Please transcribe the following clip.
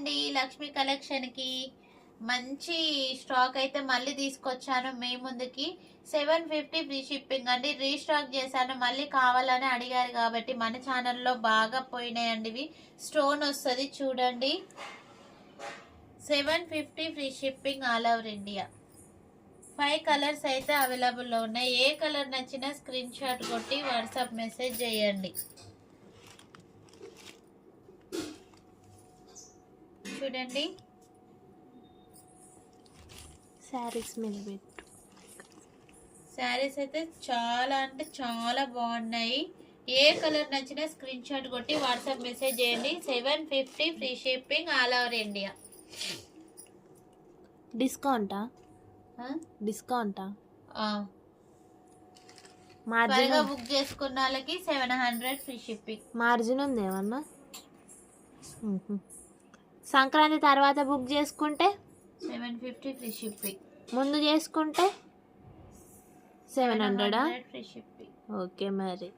అండి లక్ష్మి కలెక్షన్కి. మంచి స్టాక్ అయితే మళ్ళీ తీసుకొచ్చాను మీ ముందుకి. 750 ఫ్రీ షిప్పింగ్ అండి. రీస్టాక్ చేశాను, మళ్ళీ కావాలని అడిగారు కాబట్టి మన ఛానల్లో బాగా పోయినాయండి ఇవి. స్టోన్ వస్తుంది చూడండి. 750 free shipping all over India. 5 colours అయితే అవైలబుల్లో ఉన్నాయి. ఏ కలర్ నచ్చినా స్క్రీన్ షాట్ కొట్టి వాట్సాప్ మెసేజ్ చేయండి. చూడండి శారీస్ మీద పెట్టు. శారీస్ అయితే చాలా అంటే చాలా బాగున్నాయి. ఏ కలర్ నచ్చినా స్క్రీన్ షాట్ కొట్టి వాట్సాప్ మెసేజ్ చేయండి. 750 free shipping all over India. డిస్కౌంటా? త్వరగా బుక్ చేసుకున్న వాళ్ళకి 700 ఫ్రీ షిప్పింగ్. మార్జిన్ ఉంది ఏమన్నా? సంక్రాంతి తర్వాత బుక్ చేసుకుంటే 750 ఫ్రీ షిప్పింగ్. ముందు చేసుకుంటే 700 ఫ్రీ షిప్పింగ్. ఓకే మరి.